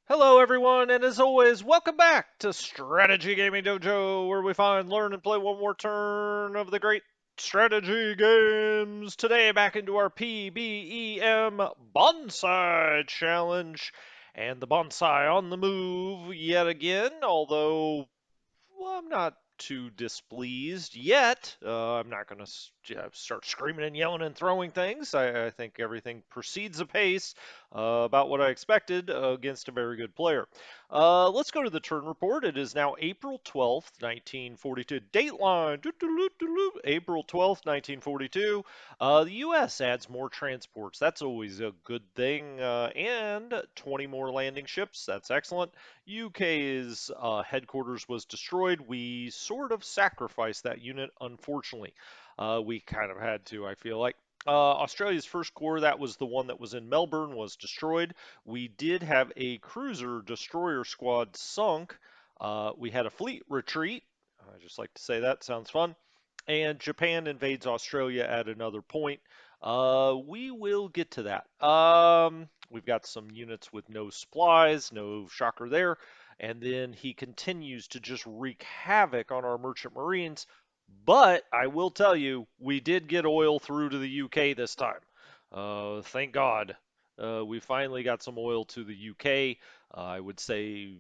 Hello, everyone, and as always, welcome back to Strategy Gaming Dojo, where we find, learn, and play one more turn of the great strategy games. Today, back into our PBEM Bonsai Challenge, and the bonsai on the move yet again, although well, I'm not too displeased yet. I'm not going to start screaming and yelling and throwing things. I think everything proceeds apace, about what I expected against a very good player. Let's go to the turn report. It is now April 12th, 1942. Dateline, April 12th, 1942. The U.S. adds more transports. That's always a good thing. And 20 more landing ships. That's excellent. UK's headquarters was destroyed. We sort of sacrificed that unit, unfortunately. We kind of had to, I feel like. Australia's first corps, that was the one that was in Melbourne, was destroyed. We did have a cruiser destroyer squad sunk. We had a fleet retreat. I just like to say that, sounds fun. And Japan invades Australia at another point. We will get to that. We've got some units with no supplies, no shocker there. And then he continues to just wreak havoc on our merchant marines. But I will tell you, we did get oil through to the UK this time. Thank God. We finally got some oil to the UK. I would say,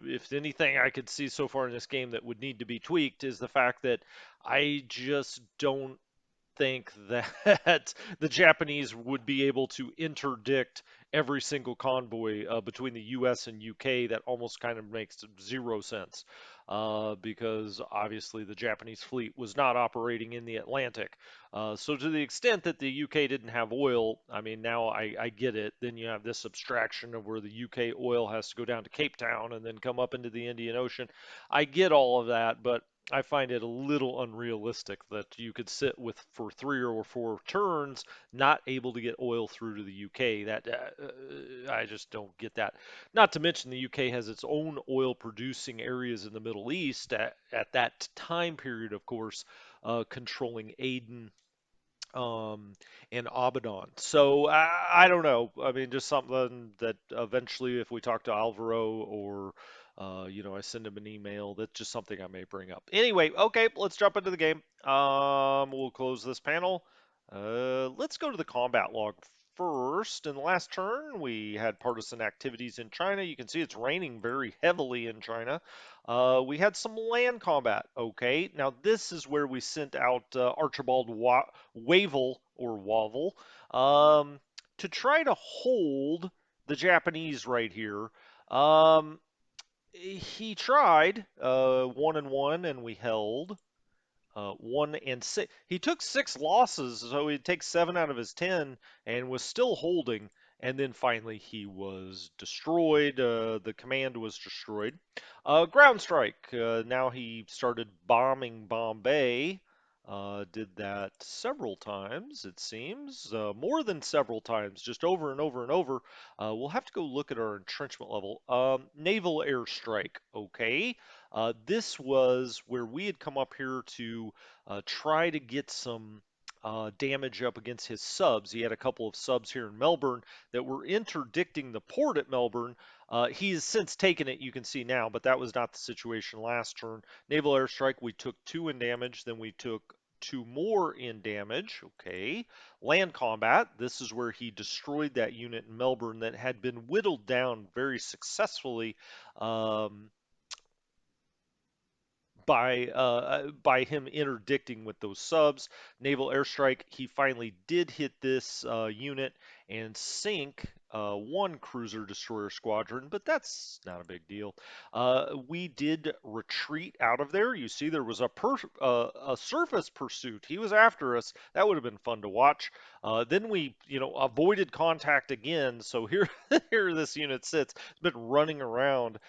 if anything I could see so far in this game that would need to be tweaked is the fact that I just don't think that the Japanese would be able to interdict every single convoy between the US and UK. That almost kind of makes zero sense because obviously the Japanese fleet was not operating in the Atlantic. So, to the extent that the UK didn't have oil, I mean, now I get it. Then you have this abstraction of where the UK oil has to go down to Cape Town and then come up into the Indian Ocean. I get all of that, but I find it a little unrealistic that you could sit with for 3 or 4 turns not able to get oil through to the UK. That I just don't get that. Not to mention the UK has its own oil producing areas in the Middle East at that time period, of course, controlling Aden and Abaddon. So I don't know. I mean, just something that eventually, if we talk to Alvaro or I send him an email, that's just something I may bring up. Anyway, okay, let's jump into the game. We'll close this panel. Let's go to the combat log first. In the last turn, we had partisan activities in China. You can see it's raining very heavily in China. We had some land combat. Okay, now this is where we sent out Archibald Wavell or Wavell to try to hold the Japanese right here. Um, he tried 1 and 1, and we held 1 and 6. He took 6 losses, so he'd take 7 out of his 10 and was still holding. And then finally he was destroyed. The command was destroyed. Ground strike. Now he started bombing Bombay. Did that several times, it seems. More than several times, just over and over and over. We'll have to go look at our entrenchment level. Naval airstrike. Okay. This was where we had come up here to try to get some damage up against his subs. He had a couple of subs here in Melbourne that were interdicting the port at Melbourne. He has since taken it, you can see now, but that was not the situation last turn. Naval airstrike, we took 2 in damage, then we took 2 more in damage. Okay. Land combat, this is where he destroyed that unit in Melbourne that had been whittled down very successfully. By him interdicting with those subs. Naval airstrike, he finally did hit this unit and sink 1 cruiser destroyer squadron, but that's not a big deal. We did retreat out of there. You see, there was a surface pursuit. He was after us. That would have been fun to watch. Then we, avoided contact again. So here, here this unit sits. It's been running around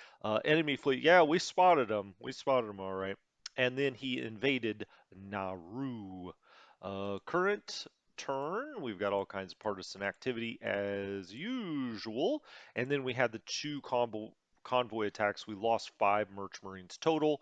enemy fleet. Yeah, we spotted him. We spotted him all right. And then he invaded Nauru. Current turn, we've got all kinds of partisan activity as usual. And then we had the 2 convoy attacks. We lost 5 merchant marines total.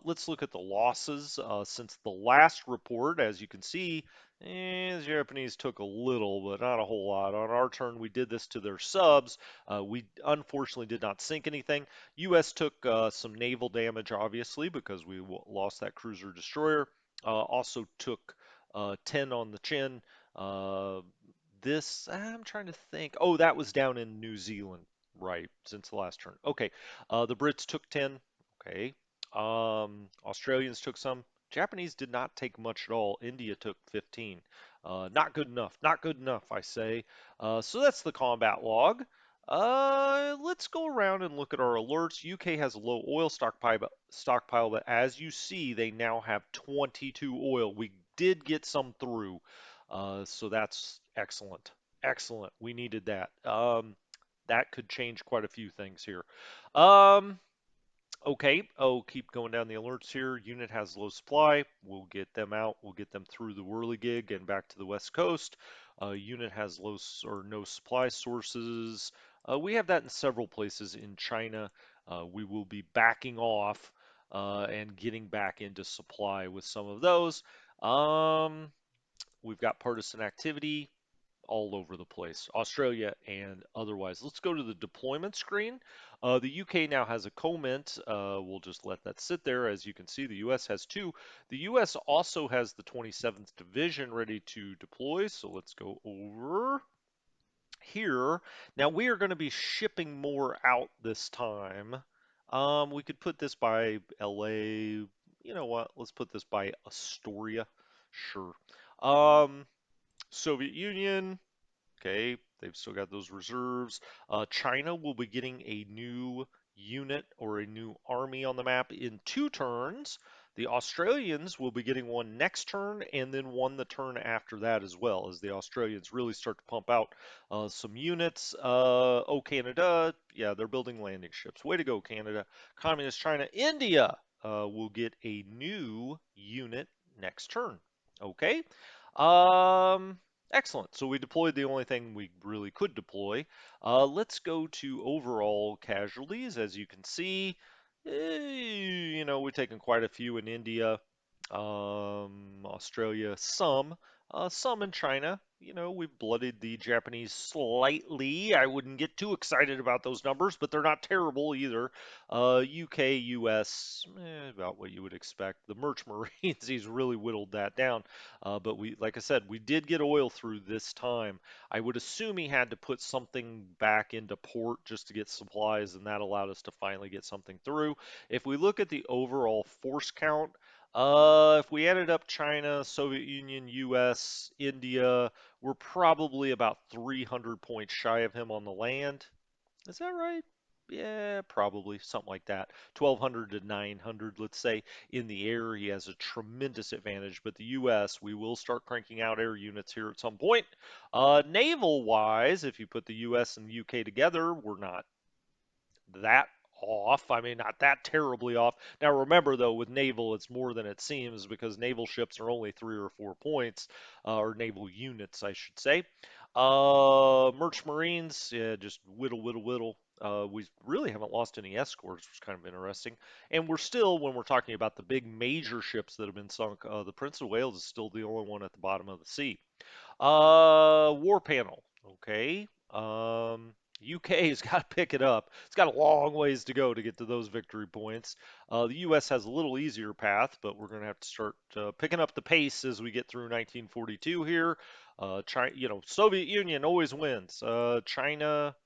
Let's look at the losses since the last report. As you can see, the Japanese took a little, but not a whole lot. On our turn, we did this to their subs. We unfortunately did not sink anything. U.S. took some naval damage, obviously, because we lost that cruiser destroyer. Also took 10 on the chin. Uh, I'm trying to think. Oh, that was down in New Zealand, right, since the last turn. Okay, the Brits took 10. Okay. Australians took some. Japanese did not take much at all. India took 15. Not good enough. Not good enough, I say. So that's the combat log. Let's go around and look at our alerts. UK has a low oil stockpile, but as you see, they now have 22 oil. We did get some through, so that's excellent. Excellent. We needed that. That could change quite a few things here. Um, Okay. Oh, keep going down the alerts here. Unit has low supply. We'll get them out. We'll get them through the whirligig and back to the west coast. Unit has low or no supply sources. We have that in several places in China. We will be backing off and getting back into supply with some of those. Um, we've got partisan activity all over the place, Australia and otherwise. Let's go to the deployment screen. The UK now has a comment. We'll just let that sit there. As you can see, the US has 2. The US also has the 27th Division ready to deploy. So let's go over here. Now we are going to be shipping more out this time. We could put this by LA. You know what? Let's put this by Astoria. Sure. Soviet Union. Okay, they've still got those reserves. China will be getting a new unit or a new army on the map in 2 turns. The Australians will be getting one next turn and then one the turn after that as well, as the Australians really start to pump out some units. Oh, Canada, yeah, they're building landing ships. Way to go, Canada. Communist China. India will get a new unit next turn. Okay. Um, Excellent. So we deployed the only thing we really could deploy. Let's go to overall casualties. As you can see, we've taken quite a few in India, Australia, some in China. We've blooded the Japanese slightly. I wouldn't get too excited about those numbers, but they're not terrible either. UK, US, about what you would expect. The Merch Marines, he's really whittled that down. But like I said, we did get oil through this time. I would assume he had to put something back into port just to get supplies, and that allowed us to finally get something through. If we look at the overall force count, if we added up China, Soviet Union, US, India, we're probably about 300 points shy of him on the land. Is that right? Yeah, probably something like that. 1200 to 900, let's say. In the air, he has a tremendous advantage, but the US, we will start cranking out air units here at some point. Naval wise, if you put the US and the UK together, we're not that off. I mean, not that terribly off. Now, remember, though, with naval, it's more than it seems because naval ships are only 3 or 4 points, or naval units, I should say. Merch Marines, yeah, just whittle, whittle, whittle. We really haven't lost any escorts, which is kind of interesting. And we're still, when we're talking about the big major ships that have been sunk, the Prince of Wales is still the only one at the bottom of the sea. War panel. Okay. UK's got to pick it up. It's got a long ways to go to get to those victory points. The US has a little easier path, but we're going to have to start picking up the pace as we get through 1942 here. China, Soviet Union always wins. China,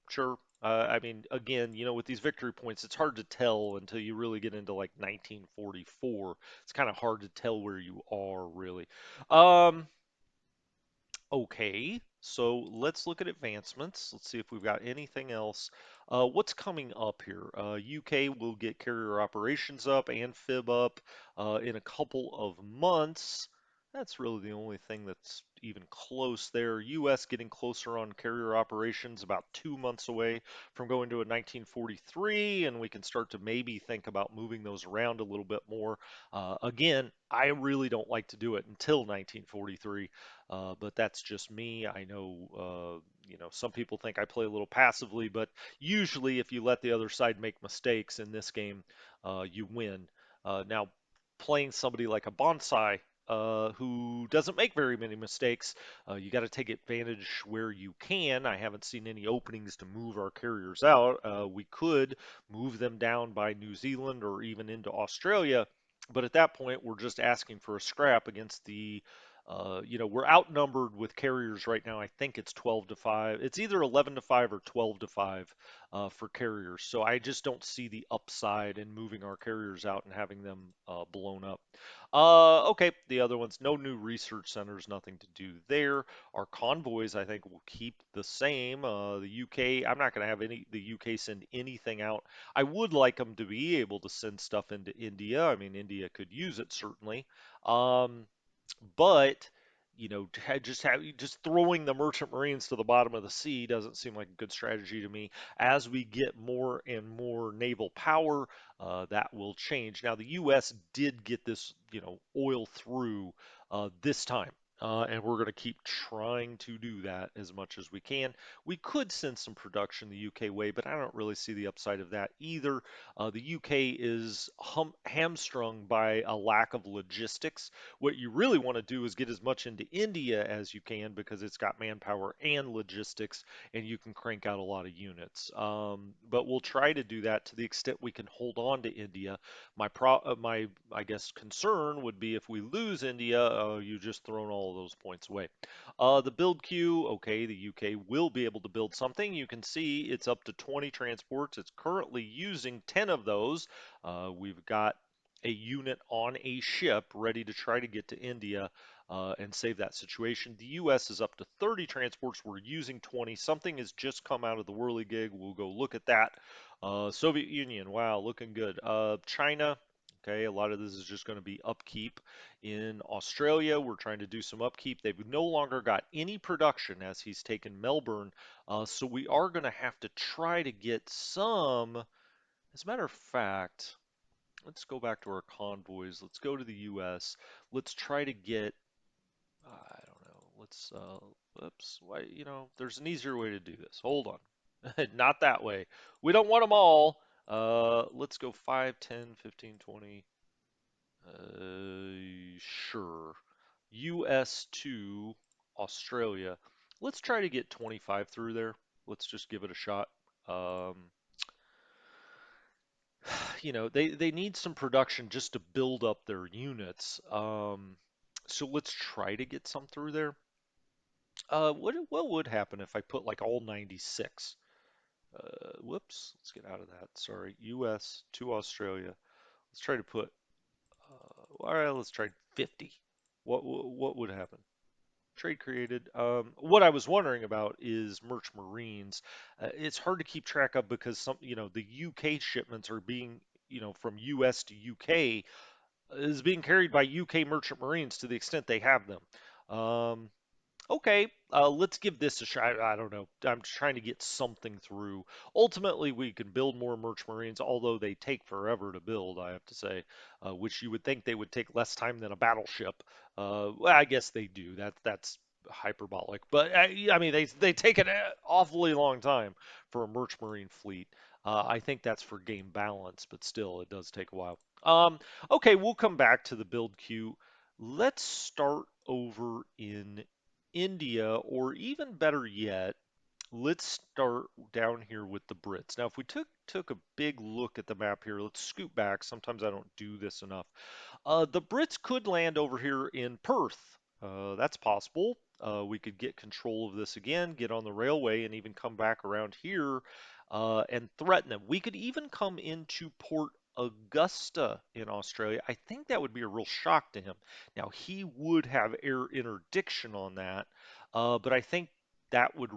sure. I mean, again, with these victory points, it's hard to tell until you really get into like 1944. It's kind of hard to tell where you are, really. Um, Okay, so let's look at advancements. Let's see if we've got anything else. What's coming up here? UK will get carrier operations up and fib up in a couple of months. That's really the only thing that's even close there. US getting closer on carrier operations, about 2 months away from going to a 1943, and we can start to maybe think about moving those around a little bit more. Again, I really don't like to do it until 1943. But that's just me. I know, some people think I play a little passively, but usually if you let the other side make mistakes in this game, you win. Now, playing somebody like a Bonsai, who doesn't make very many mistakes, you got to take advantage where you can. I haven't seen any openings to move our carriers out. We could move them down by New Zealand or even into Australia, but at that point, we're just asking for a scrap against the we're outnumbered with carriers right now. I think it's 12 to 5. It's either 11 to 5 or 12 to 5 for carriers. So I just don't see the upside in moving our carriers out and having them blown up. Okay, the other ones, no new research centers, nothing to do there. Our convoys, I think, will keep the same. The UK, I'm not going to have the UK send anything out. I would like them to be able to send stuff into India. I mean, India could use it certainly. Um, but just throwing the merchant marines to the bottom of the sea doesn't seem like a good strategy to me. As we get more and more naval power, that will change. Now the U.S. did get this, oil through this time. And we're going to keep trying to do that as much as we can. We could send some production the UK way, but I don't really see the upside of that either. The UK is hamstrung by a lack of logistics. What you really want to do is get as much into India as you can because it's got manpower and logistics, and you can crank out a lot of units. But we'll try to do that to the extent we can hold on to India. My I guess concern would be if we lose India, you just thrown all of those points away. The build queue, okay, the UK will be able to build something. You can see it's up to 20 transports. It's currently using 10 of those. We've got a unit on a ship ready to try to get to India and save that situation. The U.S. is up to 30 transports. We're using 20. Something has just come out of the whirligig. We'll go look at that. Soviet Union, wow, looking good. China, okay, a lot of this is just going to be upkeep. In Australia, we're trying to do some upkeep. They've no longer got any production as he's taken Melbourne. So we are going to have to try to get some. As a matter of fact, let's go back to our convoys. Let's go to the US. Let's try to get, I don't know, whoops, why, there's an easier way to do this. Hold on. Not that way. We don't want them all. Let's go 5, 10, 15, 20. Sure. US to Australia. Let's try to get 25 through there. Let's just give it a shot. Um, they need some production just to build up their units. So let's try to get some through there. What would happen if I put like all 96? Whoops, let's get out of that. Sorry, U.S. to Australia. Let's try to put. All right, let's try 50. What would happen? Trade created. What I was wondering about is Merch Marines. It's hard to keep track of because the UK shipments are being, from US to UK is being carried by UK Merchant Marines to the extent they have them. Um, Okay, let's give this a shot. I don't know. I'm just trying to get something through. Ultimately, we can build more Merch Marines, although they take forever to build, I have to say, which you would think they would take less time than a battleship. Well, I guess they do. That's hyperbolic, but I mean they take an awfully long time for a Merch Marine fleet. I think that's for game balance, but still, it does take a while. Okay, we'll come back to the build queue. Let's start over in India, or even better yet, let's start down here with the Brits. Now, if we took a big look at the map here, let's scoot back. Sometimes I don't do this enough. The Brits could land over here in Perth. That's possible. We could get control of this again, get on the railway, and even come back around here and threaten them. We could even come into Port Augusta in Australia. I think that would be a real shock to him. Now, he would have air interdiction on that, but I think that would,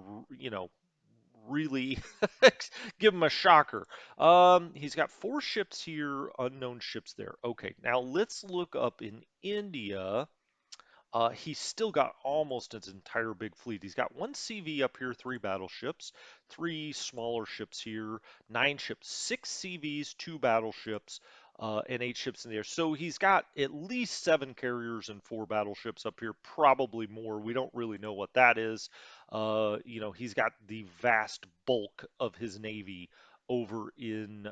really give him a shocker. He's got 4 ships here, unknown ships there. Okay, now let's look up in India. He's still got almost his entire big fleet. He's got 1 CV up here, 3 battleships, 3 smaller ships here, 9 ships, 6 CVs, 2 battleships, and 8 ships in the air. So he's got at least 7 carriers and 4 battleships up here, probably more. We don't really know what that is. He's got the vast bulk of his navy over in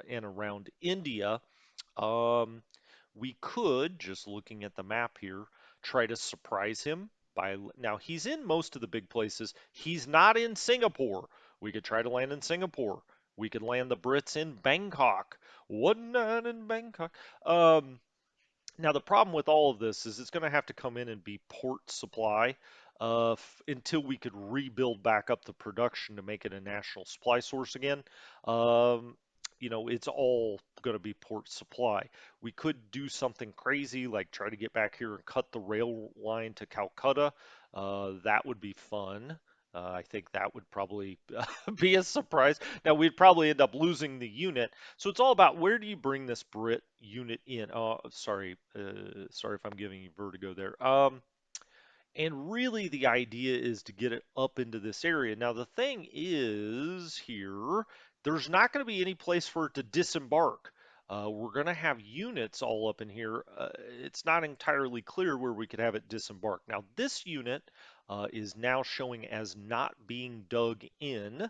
and around India. Um, we could, just looking at the map here, try to surprise him by now he's in most of the big places. He's not in Singapore. We could try to land in Singapore. We could land the Brits in Bangkok. One night in Bangkok. Um, Now, the problem with all of this is it's going to have to come in and be port supply until we could rebuild back up the production to make it a national supply source again. Um, it's all going to be port supply. We could do something crazy like try to get back here and cut the rail line to Calcutta. That would be fun. I think that would probably be a surprise. Now, we'd probably end up losing the unit, so it's all about where do you bring this Brit unit in? Oh, sorry if I'm giving you vertigo there. And really the idea is to get it up into this area. Now the thing is here, there's not going to be any place for it to disembark. We're going to have units all up in here. It's not entirely clear where we could have it disembark. Now this unit is now showing as not being dug in.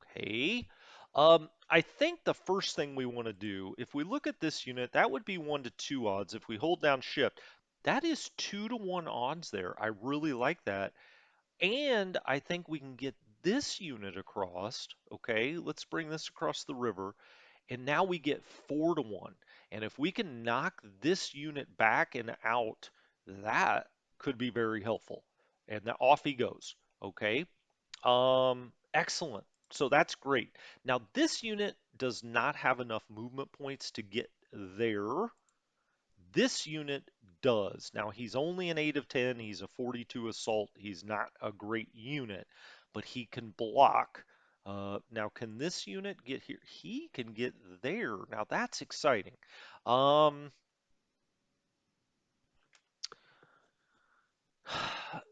Okay. I think the first thing we want to do, if we look at this unit, that would be 1 to 2 odds. If we hold down shift, that is 2 to 1 odds there. I really like that. And I think we can get this unit across. Okay, let's bring this across the river. And now we get 4 to 1. And if we can knock this unit back and out, that could be very helpful. And now off he goes. Okay. Excellent. So that's great. Now this unit does not have enough movement points to get there. This unit does. Now he's only an 8 of 10. He's a 42 assault. He's not a great unit, but he can block. Now can this unit get here? He can get there. Now that's exciting. Um,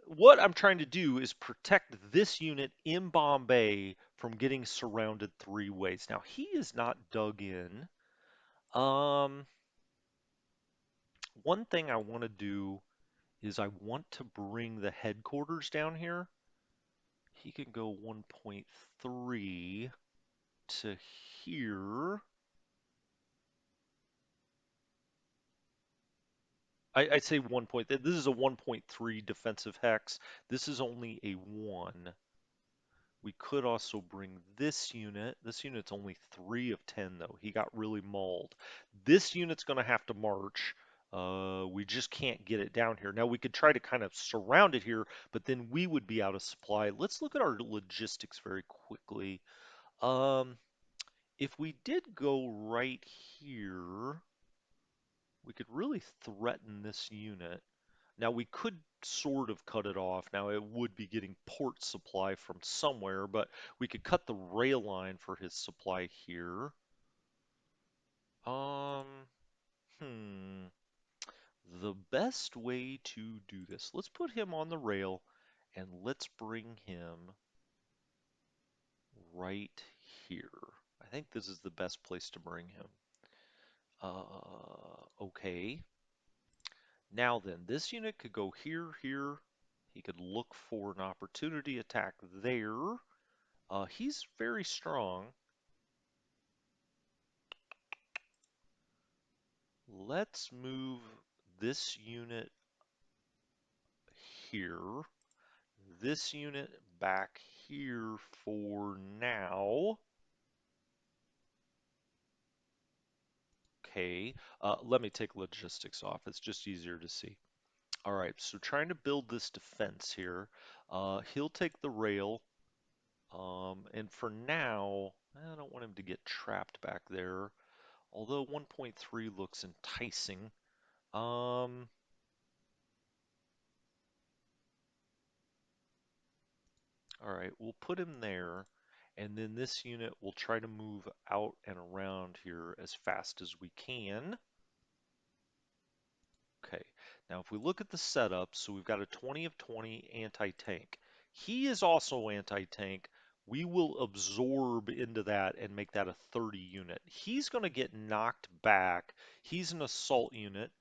what I'm trying to do is protect this unit in Bombay from getting surrounded 3 ways. Now he is not dug in. Um, One thing I want to do is I want to bring the headquarters down here. He can go 1.3 to here. I'd say 1 point. This is a 1.3 defensive hex. This is only a 1. We could also bring this unit. This unit's only 3 of 10, though. He got really mauled. This unit's going to have to march. We just can't get it down here. Now, we could try to kind of surround it here, but then we would be out of supply. Let's look at our logistics very quickly. Um, if we did go right here, we could really threaten this unit. Now we could sort of cut it off. Now it would be getting port supply from somewhere, but we could cut the rail line for his supply here. Um, hmm. The best way to do this, let's put him on the rail and let's bring him right here. I think this is the best place to bring him. Okay. Now then, this unit could go here, here. He could look for an opportunity attack there. He's very strong. Let's move this unit here. This unit back here for now. Okay, let me take logistics off. It's just easier to see. All right, so trying to build this defense here. He'll take the rail. And for now, I don't want him to get trapped back there. Although 1.3 looks enticing. Um, all right, we'll put him there. And then this unit will try to move out and around here as fast as we can. Okay, now if we look at the setup, so we've got a 20 of 20 anti-tank. He is also anti-tank. We will absorb into that and make that a 30 unit. He's going to get knocked back. He's an assault unit.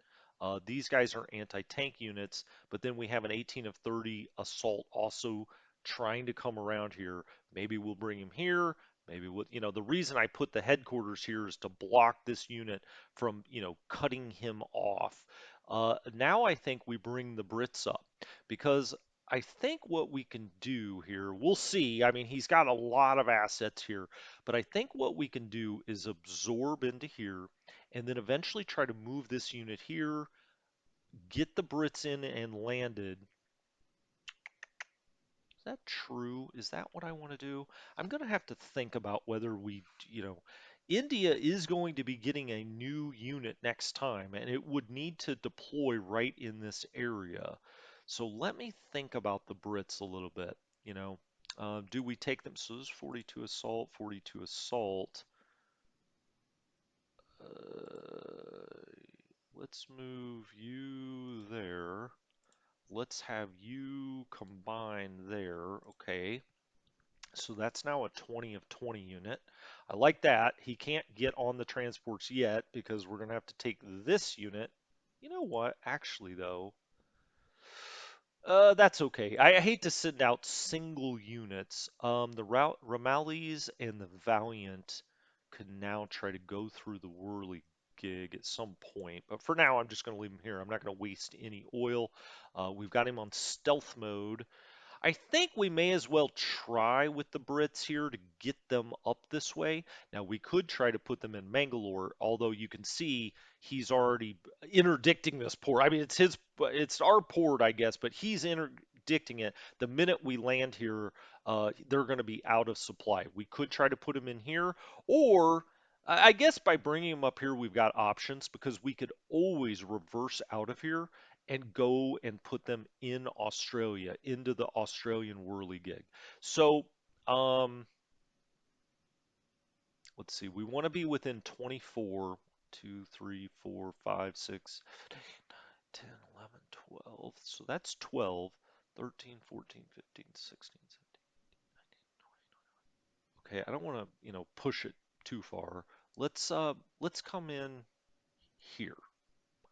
These guys are anti-tank units, but then we have an 18 of 30 assault also trying to come around here. Maybe we'll bring him here. Maybe we'll, the reason I put the headquarters here is to block this unit from, cutting him off. Now I think we bring the Brits up because I think what we can do here, we'll see. I mean, he's got a lot of assets here, but I think what we can do is absorb into here and then eventually try to move this unit here, get the Brits in and landed. Is that true? Is that what I want to do? I'm going to have to think about whether India is going to be getting a new unit next time, and it would need to deploy right in this area. So let me think about the Brits a little bit. You know, do we take them? So this is 42 assault, 42 assault. Let's move you there. Let's have you combine there. Okay. So that's now a 20 of 20 unit. I like that. He can't get on the transports yet because we're going to have to take this unit. You know what? Actually, though, that's okay. I hate to send out single units. The Ramales and the Valiant could now try to go through the Whirly gig at some point. But for now, I'm just going to leave him here. I'm not going to waste any oil. We've got him on stealth mode. I think we may as well try with the Brits here to get them up this way. Now, we could try to put them in Mangalore, although you can see he's already interdicting this port. I mean, it's our port, I guess, but he's interdicting it. The minute we land here, they're going to be out of supply. We could try to put him in here, or I guess by bringing him up here, we've got options because we could always reverse out of here and go and put them in Australia, into the Australian whirligig. So, um, let's see, we want to be within 24, 2, 3, 4, 5, 6, 10, 11, 12. So that's 12, 13, 14, 15, 16, 17. Okay, I don't want to, push it too far. Let's come in here.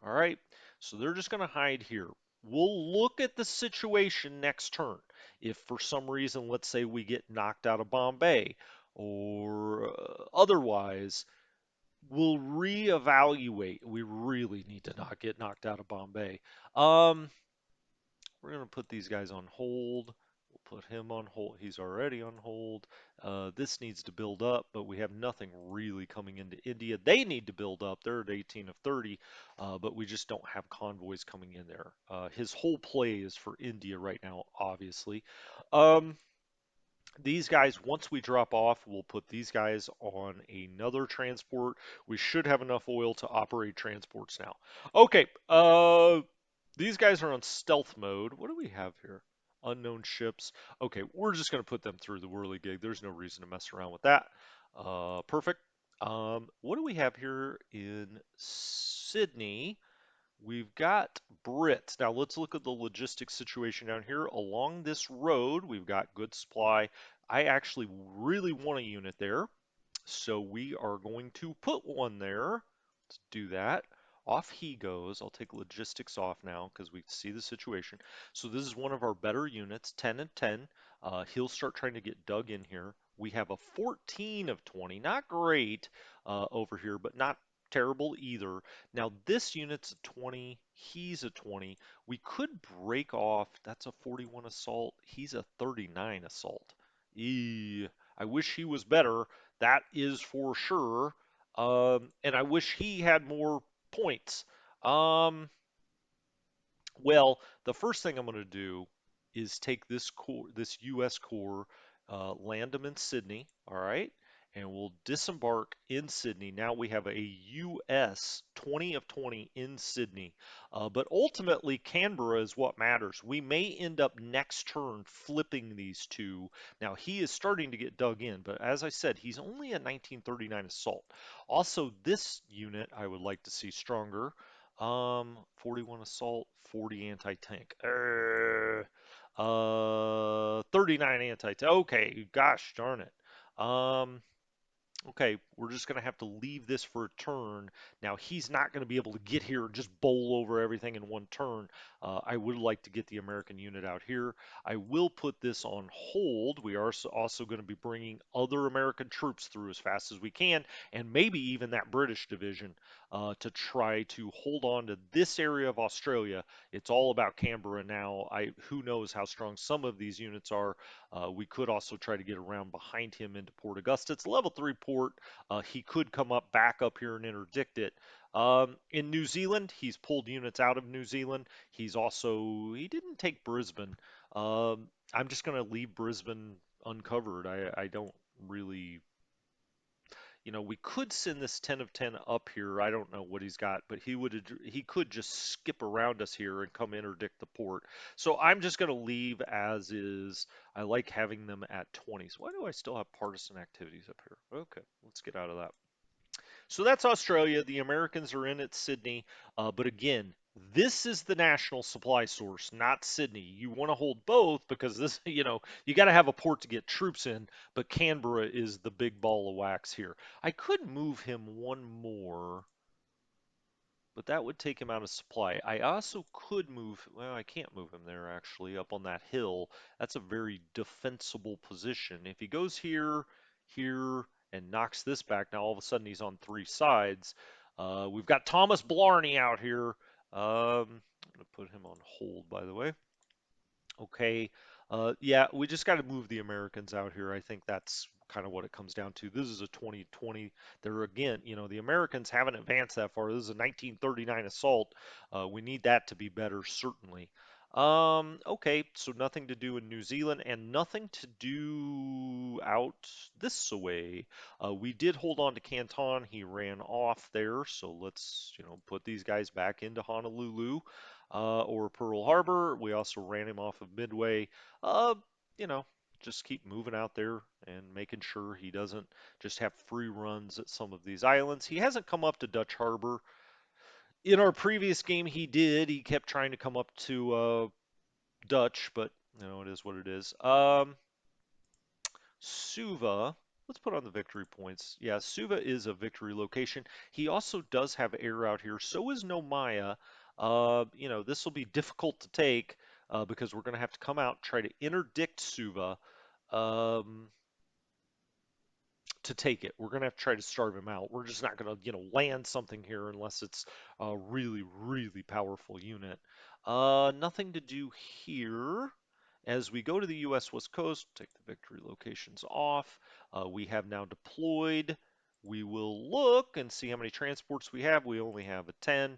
All right, so they're just going to hide here. We'll look at the situation next turn. If for some reason, let's say we get knocked out of Bombay or otherwise, we'll reevaluate. We really need to not get knocked out of Bombay. We're going to put these guys on hold. We'll put him on hold. He's already on hold. This needs to build up, but we have nothing really coming into India. They need to build up. They're at 18 of 30, but we just don't have convoys coming in there. His whole play is for India right now, obviously. Um, these guys, once we drop off, we'll put these guys on another transport. We should have enough oil to operate transports now. Okay, these guys are on stealth mode. What do we have here? Unknown ships. Okay, we're just going to put them through the whirligig. There's no reason to mess around with that. Perfect. What do we have here in Sydney? We've got Brits. Now let's look at the logistics situation down here. Along this road, we've got good supply. I actually really want a unit there. So we are going to put one there. Let's do that. Off he goes. I'll take logistics off now because we see the situation. So this is one of our better units, 10 and 10. He'll start trying to get dug in here. We have a 14 of 20. Not great over here, but not terrible either. Now this unit's a 20. He's a 20. We could break off. That's a 41 assault. He's a 39 assault. I wish he was better. That is for sure. And I wish he had more points. Um, well, the first thing I'm going to do is take this core, this U.S. core, land them in Sydney, all right? And we'll disembark in Sydney. Now we have a U.S. 20 of 20 in Sydney. But ultimately, Canberra is what matters. We may end up next turn flipping these two. Now, he is starting to get dug in, but as I said, he's only a 1939 assault. Also, this unit I would like to see stronger. 41 assault, 40 anti-tank. 39 anti-tank. Okay, gosh darn it. Um, Okay, we're just going to have to leave this for a turn. Now, he's not going to be able to get here and just bowl over everything in one turn. I would like to get the American unit out here. I will put this on hold. We are also going to be bringing other American troops through as fast as we can, and maybe even that British division to try to hold on to this area of Australia. It's all about Canberra now. Who knows how strong some of these units are. We could also try to get around behind him into Port Augusta. It's a level 3 port. He could come up back up here and interdict it. In New Zealand, he's pulled units out of New Zealand. He didn't take Brisbane. I'm just going to leave Brisbane uncovered. I don't really, we could send this 10 of 10 up here. I don't know what he's got, but he could just skip around us here and come interdict the port. So I'm just going to leave as is. I like having them at 20s. Why do I still have partisan activities up here? Okay, let's get out of that. So that's Australia. The Americans are in at Sydney. But again, this is the national supply source, not Sydney. You want to hold both because this, you got to have a port to get troops in, but Canberra is the big ball of wax here. I could move him one more, but that would take him out of supply. I also could move, well, I can't move him there actually, up on that hill. That's a very defensible position. If he goes here, here, and knocks this back, now all of a sudden he's on three sides. We've got Thomas Blarney out here. I'm going to put him on hold, by the way. Okay. Yeah, we just got to move the Americans out here. I think that's kind of what it comes down to. This is a 2020. They're again, the Americans haven't advanced that far. This is a 1939 assault. We need that to be better, certainly. Okay, so nothing to do in New Zealand and nothing to do out this way. We did hold on to Canton. He ran off there, so let's, put these guys back into Honolulu or Pearl Harbor. We also ran him off of Midway. Uh, you know, just keep moving out there and making sure he doesn't just have free runs at some of these islands. He hasn't come up to Dutch Harbor. In our previous game, he did. He kept trying to come up to Dutch, but it is what it is. Suva, let's put on the victory points. Yeah, Suva is a victory location. He also does have air out here. So is Nomaya. This will be difficult to take because we're going to have to come out, try to interdict Suva um, to take it. We're going to have to try to starve him out. We're just not going to, land something here unless it's a really, really powerful unit. Nothing to do here. As we go to the U.S. West Coast, take the victory locations off. We have now deployed. We will look and see how many transports we have. We only have a 10.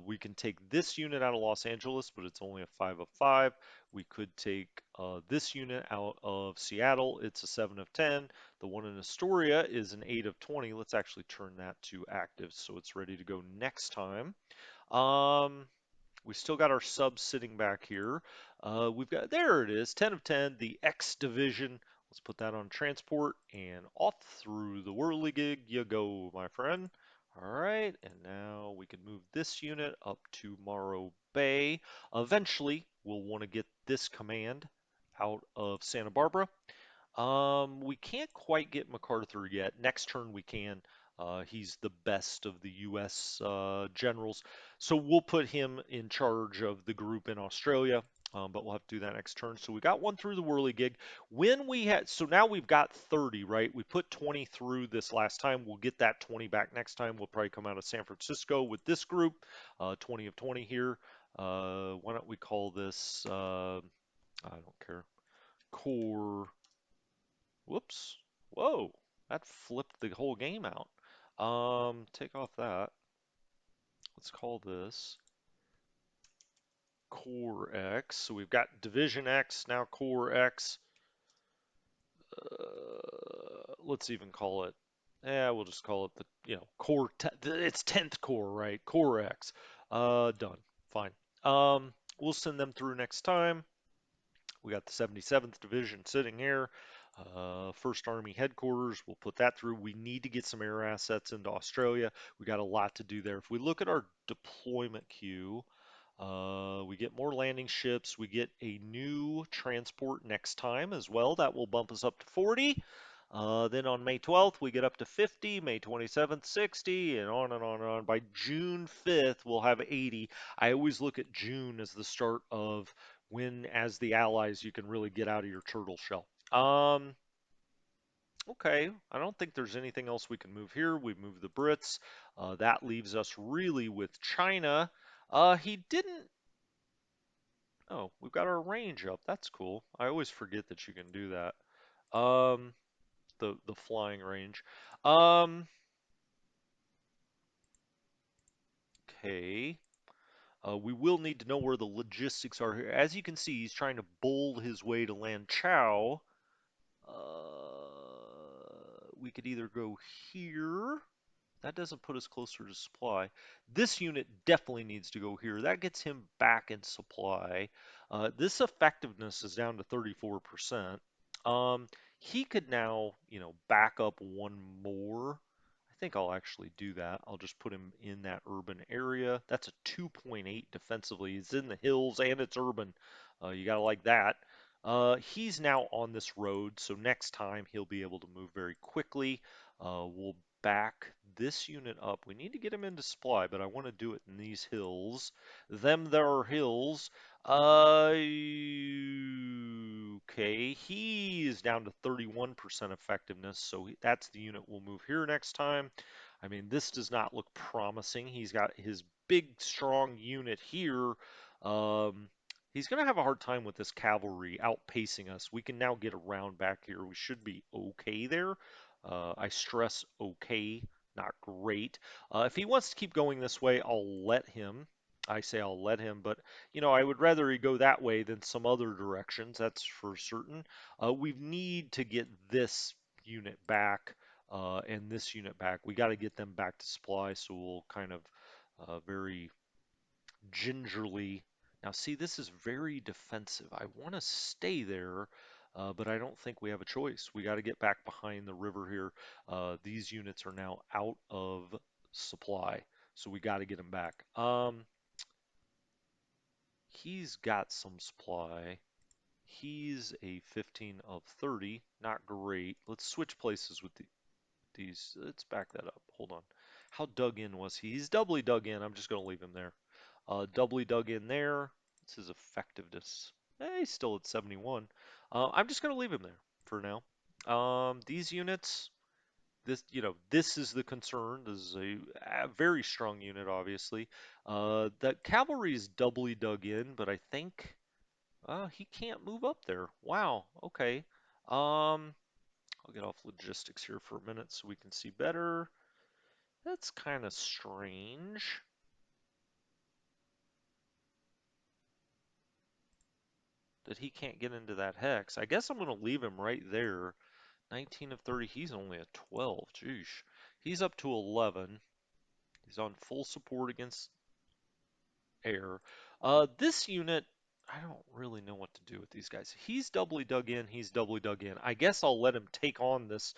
We can take this unit out of Los Angeles, but it's only a 5 of 5. We could take this unit out of Seattle. It's a 7 of 10. The one in Astoria is an 8 of 20. Let's actually turn that to active so it's ready to go next time. Um, we still got our subs sitting back here. There it is, 10 of 10, the X division. Let's put that on transport and off through the whirligig you go, my friend. All right, and now we can move this unit up to Morro Bay. Eventually, we'll want to get this command out of Santa Barbara. We can't quite get MacArthur yet. Next turn we can. He's the best of the U.S. Generals, so we'll put him in charge of the group in Australia. But we'll have to do that next turn. So we got one through the whirligig. So now we've got 30, right? We put 20 through this last time. We'll get that 20 back next time. We'll probably come out of San Francisco with this group, 20 of 20 here. Why don't we call this? I don't care. Core. Whoops. Whoa. That flipped the whole game out. Take off that. Let's call this Core X. So we've got Division X, now Core X. Let's even call it, we'll just call it Core, it's 10th Core, right? Core X. Done. Fine. We'll send them through next time. We got the 77th Division sitting here. First Army headquarters, we'll put that through. We need to get some air assets into Australia. We got a lot to do there. If we look at our deployment queue, we get more landing ships. We get a new transport next time as well. That will bump us up to 40. Then on May 12th, we get up to 50, May 27th, 60, and on and on and on. By June 5th, we'll have 80. I always look at June as the start of when, as the allies, you can really get out of your turtle shell. Okay, I don't think there's anything else we can move here. We've moved the Brits. That leaves us really with China. He didn't. Oh, we've got our range up. That's cool. I always forget that you can do that. Um, the flying range. Um, okay. We will need to know where the logistics are here. As you can see, he's trying to bull his way to Lan Chao. We could either go here. That doesn't put us closer to supply. This unit definitely needs to go here. That gets him back in supply. This effectiveness is down to 34%. Um, he could now, back up one more. I think I'll actually do that. I'll just put him in that urban area. That's a 2.8 defensively. He's in the hills and it's urban. You gotta like that. He's now on this road, so next time he'll be able to move very quickly. We'll back this unit up. We need to get him into supply, but I want to do it in these hills. There are hills. Okay, he is down to 31% effectiveness, so that's the unit we'll move here next time. I mean, this does not look promising. He's got his big, strong unit here. Um, he's going to have a hard time with this cavalry outpacing us. We can now get around back here. We should be okay there. I stress okay, not great. If he wants to keep going this way, I'll let him. I say I'll let him, but I would rather he go that way than some other directions. That's for certain. We need to get this unit back and this unit back. We got to get them back to supply, so we'll kind of very gingerly. Now, see, this is very defensive. I want to stay there, but I don't think we have a choice. We got to get back behind the river here. These units are now out of supply, so we got to get them back. He's got some supply. He's a 15 of 30. Not great. Let's switch places with these. Let's back that up. Hold on. How dug in was he? He's doubly dug in. I'm just going to leave him there. Doubly dug in there. This is effectiveness. He's still at 71. I'm just going to leave him there for now. These units, this is the concern. This is a very strong unit, obviously. The cavalry is doubly dug in, but I think he can't move up there. Wow. Okay. I'll get off logistics here for a minute so we can see better. That's kind of strange. That he can't get into that hex. I guess I'm going to leave him right there. 19 of 30. He's only at 12. Jeez. He's up to 11. He's on full support against air. This unit, I don't really know what to do with these guys. He's doubly dug in. He's doubly dug in. I guess I'll let him take on this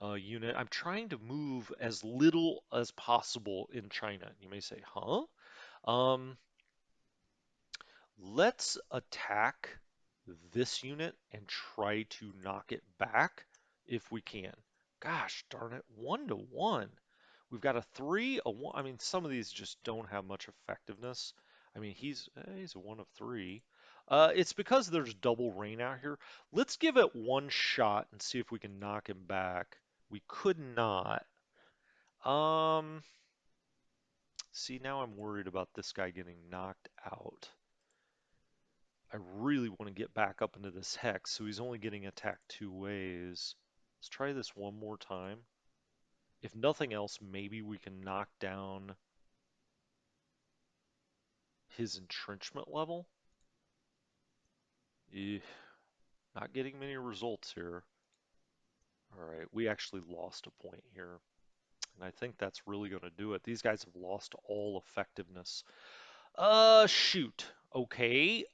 unit. I'm trying to move as little as possible in China. You may say, huh? Um, Let's attack this unit and try to knock it back if we can. Gosh darn it, 1-1. We've got a 3, a 1. I mean, some of these just don't have much effectiveness. I mean, he's a 1 of 3. It's because there's double rain out here. Let's give it one shot and see if we can knock him back. We could not. Um, See, now I'm worried about this guy getting knocked out. I really want to get back up into this hex, so he's only getting attacked 2 ways. Let's try this one more time. If nothing else, maybe we can knock down his entrenchment level. Not getting many results here. Alright, we actually lost a point here. And I think that's really going to do it. These guys have lost all effectiveness. Shoot. Okay.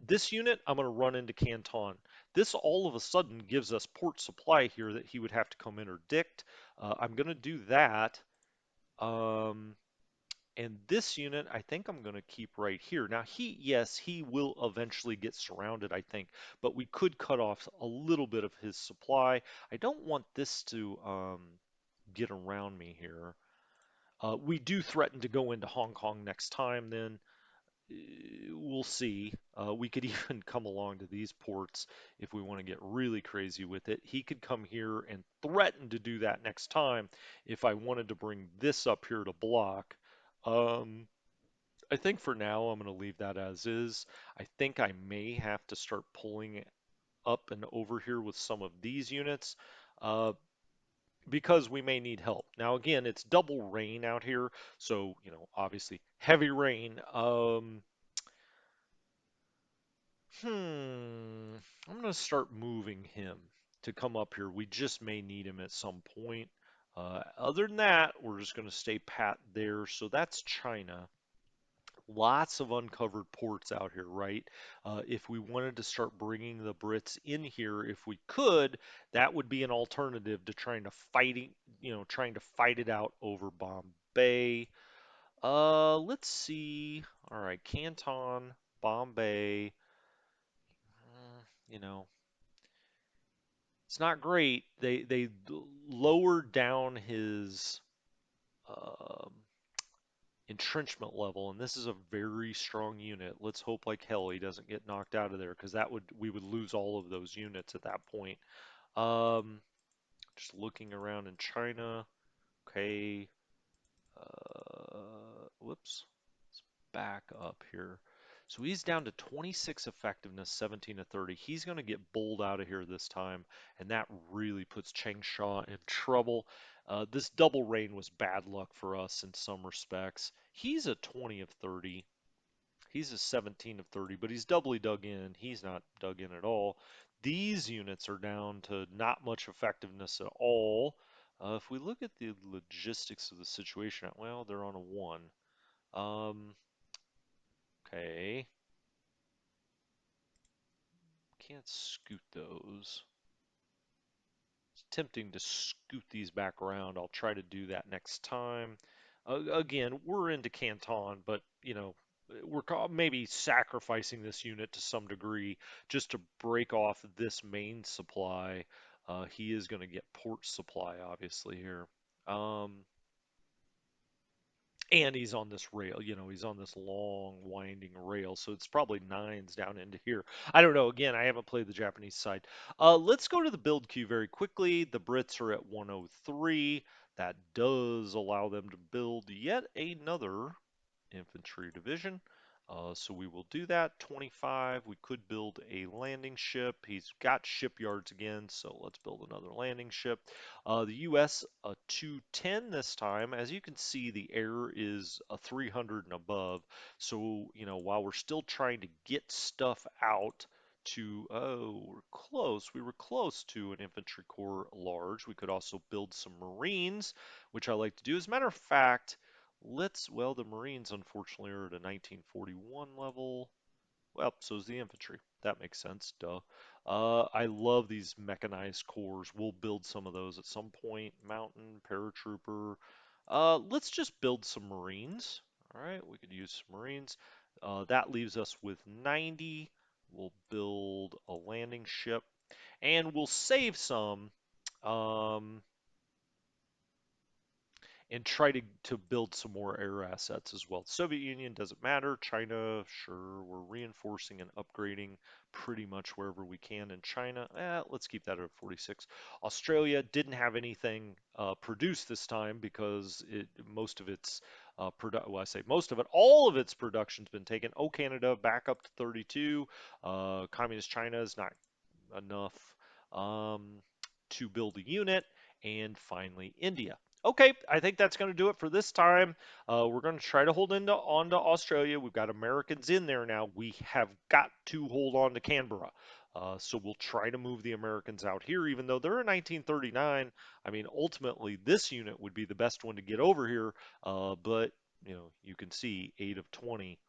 This unit, I'm going to run into Canton. This all of a sudden gives us port supply here that he would have to come interdict. I'm going to do that. Um, And this unit, I think I'm going to keep right here. Now, yes, he will eventually get surrounded, I think, but we could cut off a little bit of his supply. I don't want this to get around me here. We do threaten to go into Hong Kong next time, then we'll see. We could even come along to these ports if we want to get really crazy with it. He could come here and threaten to do that next time if I wanted to bring this up here to block. Um, I think for now I'm going to leave that as is. I think I may have to start pulling up and over here with some of these units. Uh, because we may need help. Now again, it's double rain out here, so obviously heavy rain. I'm gonna start moving him to come up here. We just may need him at some point. Other than that, we're just gonna stay pat there. So that's China. Lots of uncovered ports out here, right? If we wanted to start bringing the Brits in here, if we could, that would be an alternative to trying to fight it out over Bombay. Let's see. All right, Canton, Bombay. You know, it's not great. They lowered down his um, entrenchment level, and this is a very strong unit. Let's hope like hell he doesn't get knocked out of there, because that would we would lose all of those units at that point. Um, just looking around in China. Okay. Whoops. Let's back up here. So he's down to 26 effectiveness, 17 to 30. He's going to get bowled out of here this time, and that really puts Changsha in trouble. This double rain was bad luck for us in some respects. He's a 20 of 30. He's a 17 of 30, but he's doubly dug in. He's not dug in at all. These units are down to not much effectiveness at all. If we look at the logistics of the situation, well, they're on a 1. Um, okay. Can't scoot those. It's tempting to scoot these back around. I'll try to do that next time. Again, we're into Canton, but we're maybe sacrificing this unit to some degree just to break off this main supply. He is going to get port supply, obviously, here. Um, and he's on this rail, he's on this long winding rail, so it's probably nines down into here. I don't know. Again, I haven't played the Japanese side. Let's go to the build queue very quickly. The Brits are at 103. That does allow them to build yet another infantry division. So we will do that. 25. We could build a landing ship. He's got shipyards again, so let's build another landing ship. The US, a 210 this time. As you can see, the air is a 300 and above. So, while we're still trying to get stuff out to, oh, we're close. We were close to an infantry corps large. We could also build some Marines, which I like to do. As a matter of fact, well, the Marines unfortunately are at a 1941 level. Well, so is the infantry. That makes sense, duh. I love these mechanized corps. We'll build some of those at some point. Mountain, paratrooper. Let's just build some Marines. All right, we could use some Marines. That leaves us with 90. We'll build a landing ship, and we'll save some. Um, and try to build some more air assets as well. Soviet Union doesn't matter. China, sure, we're reinforcing and upgrading pretty much wherever we can in China. Let's keep that at 46. Australia didn't have anything produced this time because most of its well, I say most of it, all of its production's been taken. Oh, Canada back up to 32. Communist China is not enough um, to build a unit. And finally, India. Okay, I think that's going to do it for this time. We're going to try to hold on to Australia. We've got Americans in there now. We have got to hold on to Canberra. So we'll try to move the Americans out here, even though they're in 1939. I mean, ultimately, this unit would be the best one to get over here. But you can see 8 of 20.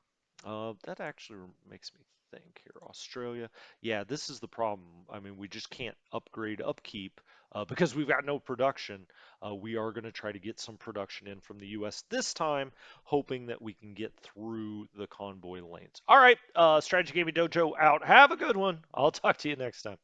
That actually makes me think. look here. Australia. Yeah, this is the problem. I mean, we just can't upgrade upkeep because we've got no production. We are going to try to get some production in from the U.S. this time, hoping that we can get through the convoy lanes. All right, Strategy Gaming Dojo out. Have a good one. I'll talk to you next time.